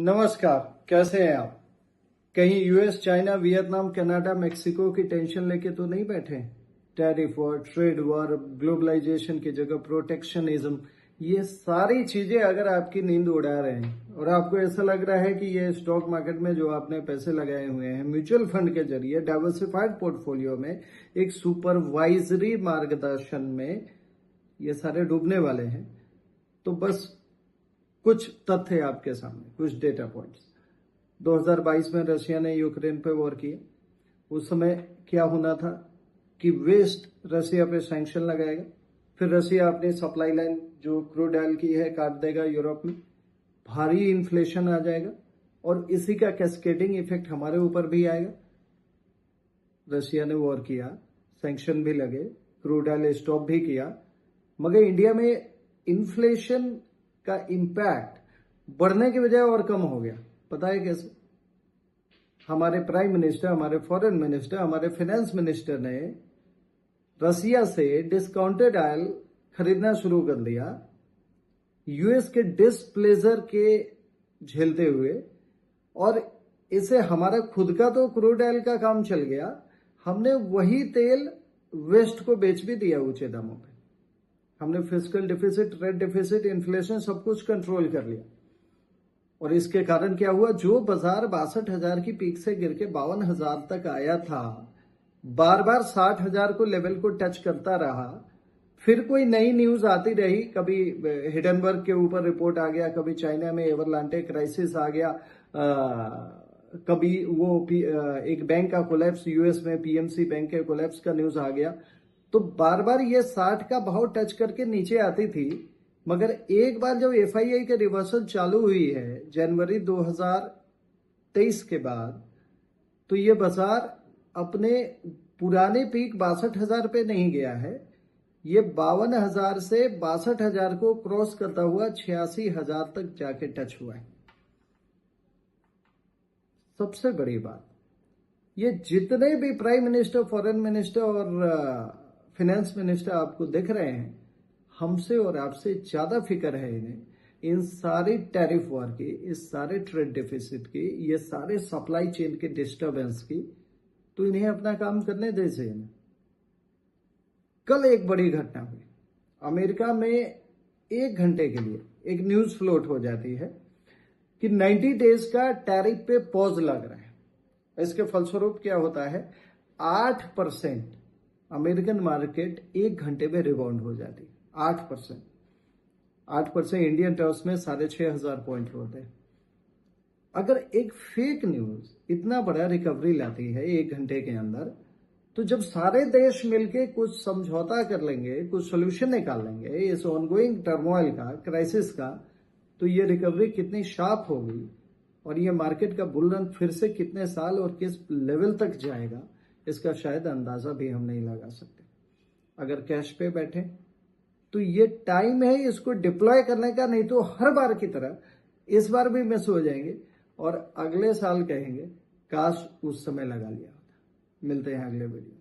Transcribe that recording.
नमस्कार, कैसे हैं आप? कहीं US, China, Vietnam, Canada, Mexico की टेंशन लेके तो नहीं बैठे? Tariff war, trade war, globalisation की जगह प्रोटेक्शनिज्म, ये सारी चीजें अगर आपकी नींद उड़ा रहे हैं और आपको ऐसा लग रहा है कि ये स्टॉक मार्केट में जो आपने पैसे लगाए हुए हैं म्यूचुअल फंड के जरिए डाइवर्सिफाइड पोर्टफोलियो में एक सुपरवाइजरी मार्गदर्शन में ये सारे डूबने वाले हैं, तो बस कुछ तथ्य आपके सामने, कुछ डेटा पॉइंट्स। 2022 में रशिया ने यूक्रेन पे वॉर किया। उस समय क्या होना था कि वेस्ट रशिया पे सैंक्शन लगाएगा, फिर रशिया अपनी सप्लाई लाइन जो क्रूड ऑयल की है काट देगा यूरोप में, भारी इन्फ्लेशन आ जाएगा और इसी का कैस्केडिंग इफेक्ट हमारे ऊपर भी आएगा। रशिया ने वॉर किया, सैंक्शन भी लगे, क्रूड ऑयल स्टॉप भी किया, मगर इंडिया में इन्फ्लेशन का इंपैक्ट बढ़ने की बजाय और कम हो गया। पता है कैसे? हमारे प्राइम मिनिस्टर, हमारे फॉरेन मिनिस्टर, हमारे फाइनेंस मिनिस्टर ने रसिया से डिस्काउंटेड ऑयल खरीदना शुरू कर दिया, यूएस के डिसप्लेजर के झेलते हुए, और इसे हमारा खुद का तो क्रूड ऑयल का काम चल गया, हमने वही तेल वेस्ट को बेच भी दिया ऊंचे दामों पे। हमने fiscal deficit, trade deficit, inflation सब कुछ कंट्रोल कर लिया। और इसके कारण क्या हुआ? जो बाजार 62,000 की पीक से गिर के 52,000 तक आया था, बार बार 60,000 को लेवल को टच करता रहा, फिर कोई नई न्यूज आती रही, कभी हिडनबर्ग के ऊपर रिपोर्ट आ गया, कभी चाइना में एवरलांटे क्राइसिस आ गया, कभी वो एक बैंक का कोलैप्स, यूएस में पीएमसी बैंक के कोलैप्स का न्यूज आ गया। तो बार बार ये 60 का भाव टच करके नीचे आती थी, मगर एक बार जब एफआईआई के रिवर्सल चालू हुई है जनवरी 2023 के बाद, तो ये बाजार अपने पुराने पीक 62,000 पे नहीं गया है, ये 52,000 से 62,000 को क्रॉस करता हुआ 86,000 तक जाके टच हुआ है। सबसे बड़ी बात, ये जितने भी प्राइम मिनिस्टर, फॉरेन मिनिस्टर और फाइनेंस मिनिस्टर आपको दिख रहे हैं, हमसे और आपसे ज्यादा फिक्र है इन्हें इन सारी टैरिफ वॉर की, इस सारे ट्रेड डेफिसिट की, ये सारे सप्लाई चेन के डिस्टर्बेंस की। तो इन्हें अपना काम करने दे से। कल एक बड़ी घटना हुई अमेरिका में। 1 घंटे के लिए एक न्यूज फ्लोट हो जाती है कि 90 डेज का टैरिफ पे पॉज लग रहा है। इसके फलस्वरूप क्या होता है? 8% अमेरिकन मार्केट 1 घंटे में रिबाउंड हो जाती है। 8% इंडियन टर्म्स में 6,500 पॉइंट होते हैं। अगर एक फेक न्यूज इतना बड़ा रिकवरी लाती है 1 घंटे के अंदर, तो जब सारे देश मिलके कुछ समझौता कर लेंगे, कुछ सोल्यूशन निकाल लेंगे इस ऑनगोइंग टर्मोइल का, क्राइसिस का, तो ये रिकवरी कितनी शार्प होगी और ये मार्केट का बुल रन फिर से कितने साल और किस लेवल तक जाएगा, इसका शायद अंदाजा भी हम नहीं लगा सकते। अगर कैश पे बैठे तो ये टाइम है इसको डिप्लॉय करने का, नहीं तो हर बार की तरह इस बार भी मिस हो जाएंगे और अगले साल कहेंगे काश उस समय लगा लिया होता। मिलते हैं अगले वीडियो।